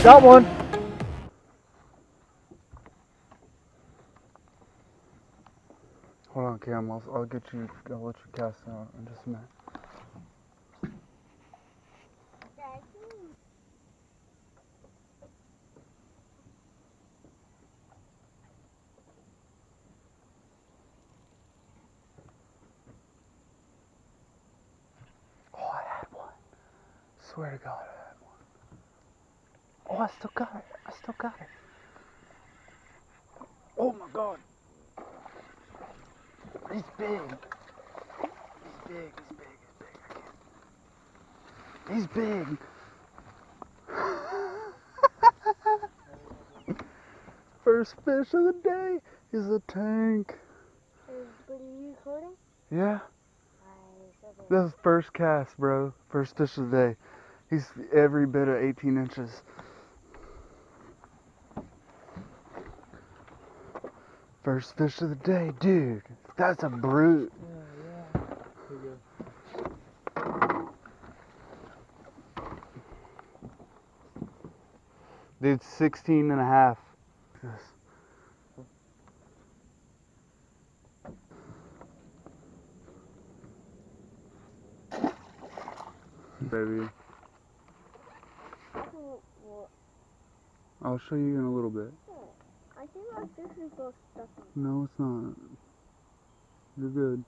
Got one. Hold on, Cam. I'll get you. I'll let you cast out in just a minute. Oh, I had one. Swear to God, I had one. Oh, I still got it. I still got it. Oh my God. He's big. He's big. He's big. He's big. He's big. First fish of the day is a tank. But are you recording? Yeah. Okay. This is first cast, bro. First fish of the day. He's every bit of 18 inches. First fish of the day, dude. That's a brute. Yeah. Here you go. Dude, 16 and a half. Baby. I'll show you in a little bit. I think my fish is all stuck in. No, it's not. You're good.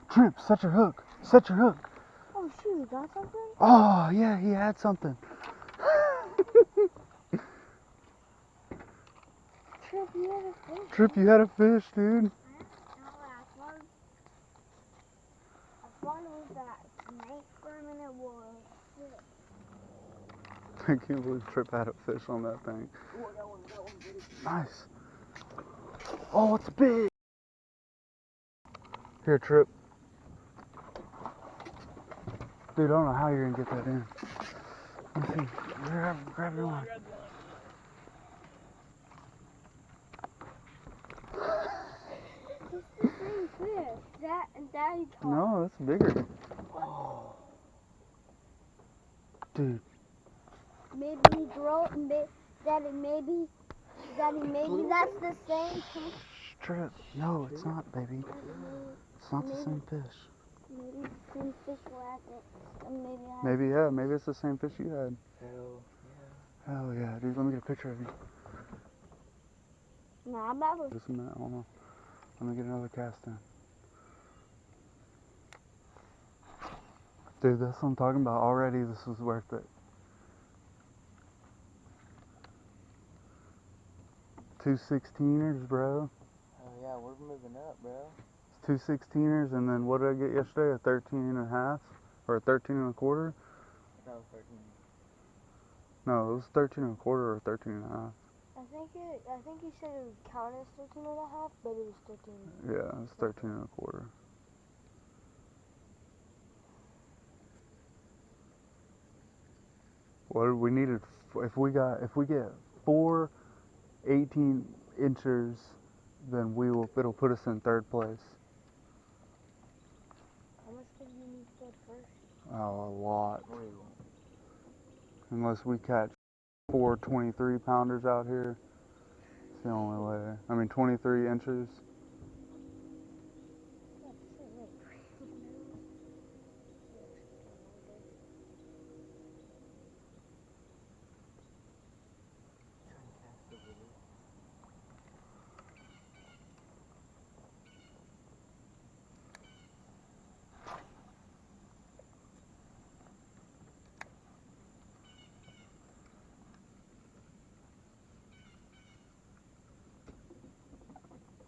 Tripp, set your hook. Set your hook. Oh shoot, you got something? Oh, yeah, he had something. Tripp, you had a fish. Tripp, you had a fish, dude. I thought it was that snake for a minute was. I can't believe Tripp had a fish on that thing. Oh, I got one. Nice. Oh, it's big. Here, Tripp. Dude, I don't know how you're gonna get that in. Let me see. Grab your one. It's the same fish. That and Daddy caught. No, it's bigger. Oh. Dude. Maybe he grow. Daddy, maybe that's the same fish. Tripp. No, it's not, baby. It's not the same fish. Maybe the same fish last it. Maybe, yeah. Maybe it's the same fish you had. Hell yeah. Hell yeah, dude. Let me get a picture of you. No, I'm not with. Just a minute. Hold on. Let me get another cast in. Dude, that's what I'm talking about. Already, this was worth it. 2 16ers, bro. Oh yeah, we're moving up, bro. It's 2 16ers, and then what did I get yesterday? A 13 and a half? Or a 13 and a quarter? No, 13. No, it was 13 and a quarter or 13 and a half. I think he said it would count as 13 and a half, but it was 13. Yeah, it was 13 and a quarter. What we needed, if we get 4 18 inches, then it'll put us in third place. How much did you need to get first? Oh, a lot. Where you going? Unless we catch 4 23 pounders out here, it's the only way. I mean, 23 inches.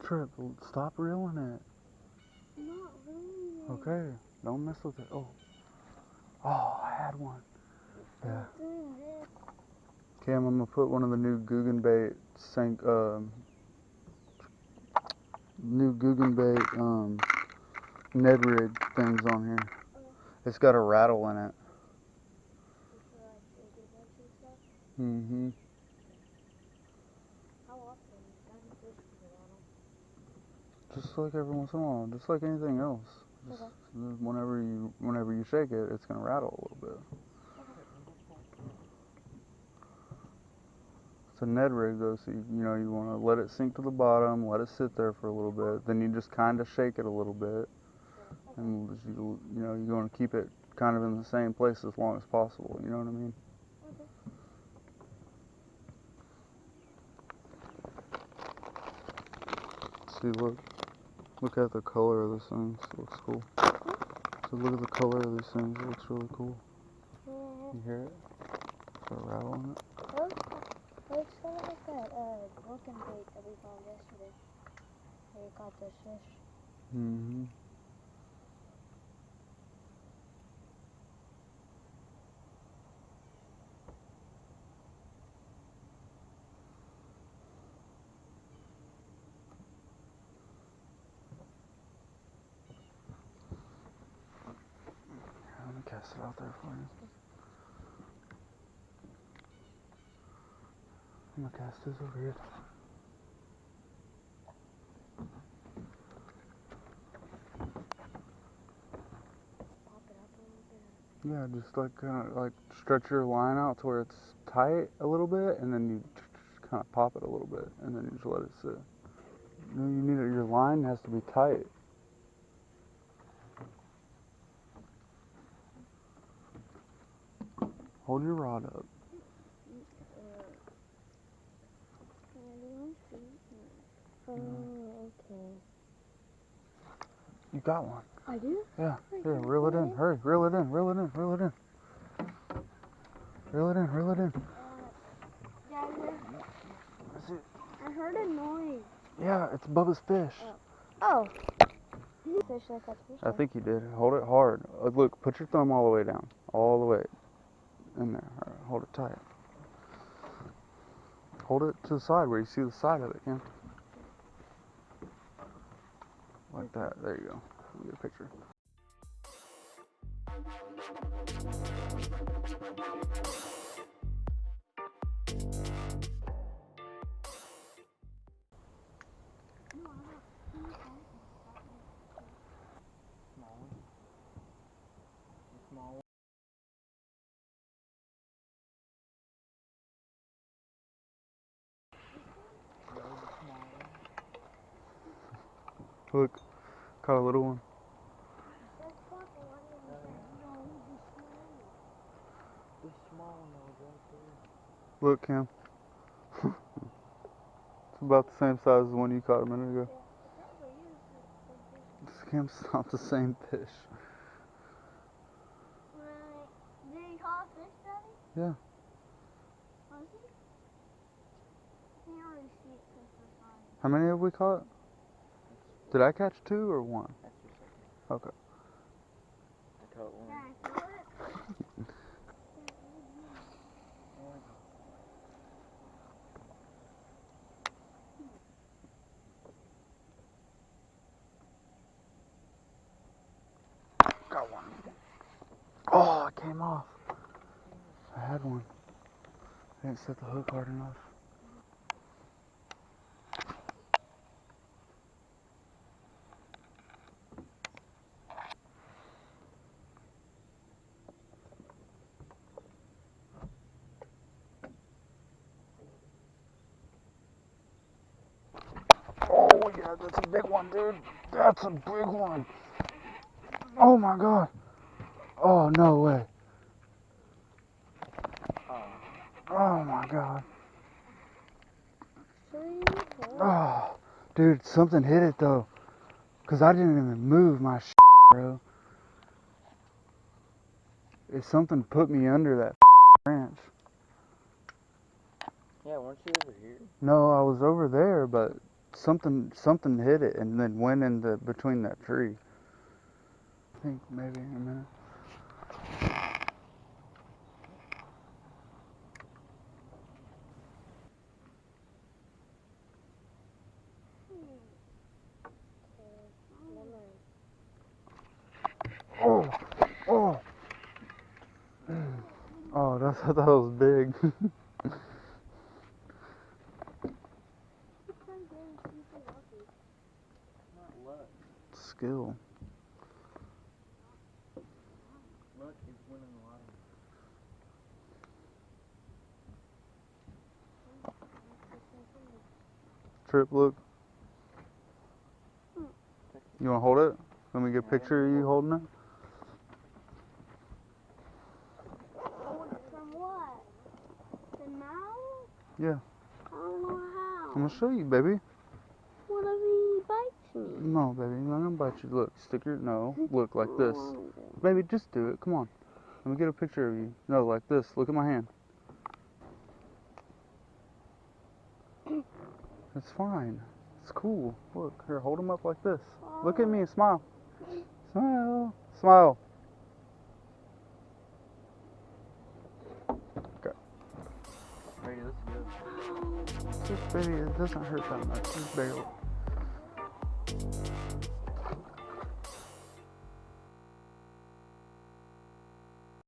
Tripp, stop reeling it. Not really. Okay, don't mess with it. Oh, I had one. Yeah. Doing this. Cam, I'm gonna put one of the new Guggenbait Ned Rig things on here. It's got a rattle in it. Mm-hmm. How often? Daddy fish with a rattle. Just like every once in a while, just like anything else. Just whenever you shake it, it's gonna rattle a little bit. It's a Ned rig though, so you want to let it sink to the bottom, let it sit there for a little bit. Then you just kind of shake it a little bit, and you want to keep it kind of in the same place as long as possible. You know what I mean? See, look at the color of this thing. It looks cool. So look at the color of these things. It looks really cool. You hear it? Start rattling it. Looks sort of like that broken bait that we found yesterday. Where we caught those fish. Mm-hmm. Let me cast it out there for you. I'm gonna cast this over here. Pop it up a little bit. Yeah, just like kind of like stretch your line out to where it's tight a little bit, and then you kind of pop it a little bit, and then you just let it sit. Your line has to be tight. Hold your rod up. Oh, okay. You got one. I do? Yeah. Here, reel it in. Hurry, reel it in. Reel it in. Reel it in. Reel it in. Reel it in. Dad, I heard a noise. Yeah, it's Bubba's fish. Oh. Fish like that fish. I think you did. Hold it hard. Look, put your thumb all the way down. All the way in there. All right, hold it tight. Hold it to the side where you see the side of it, Cam. Like that. There you go. Let me get a picture. Small one. The small one. No, the small one. Look, caught a little one. The small one that was right there. Look, Cam. It's about the same size as the one you caught a minute ago. Cam's not the same fish. Did he call a fish, Daddy? Yeah. Was he? Can't really see it because the sun. How many have we caught? Did I catch 2 or 1? That's your second. Okay. I caught one. Can I feel it? Got one. Oh, it came off. I had one. I didn't set the hook hard enough. Oh, yeah, that's a big one, dude. That's a big one. Oh, my God. Oh, no way. Oh, my God. Oh, dude, something hit it, though. Because I didn't even move my shit, bro. If something put me under that branch. Yeah, weren't you over here? No, I was over there, but something hit it and then went in between that tree. I think maybe in a minute. Oh, oh, oh! I thought that was big. Not luck. Skill. Luck is winning the lottery. Tripp, look. You want to hold it? Let me get a picture of you holding it. From what? The mouth? Yeah. I don't know how. I'm going to show you, baby. What if he bites me? No, baby, I'm not going to bite you. Look, stick your, no, look, like this. I don't want to. Baby, just do it. Come on. Let me get a picture of you. No, like this. Look at my hand. It's fine. It's cool. Look, here, hold him up like this. Look at me and smile. Smile. Smile. Ready, let's go. Just, baby, it doesn't hurt that much. Just barely.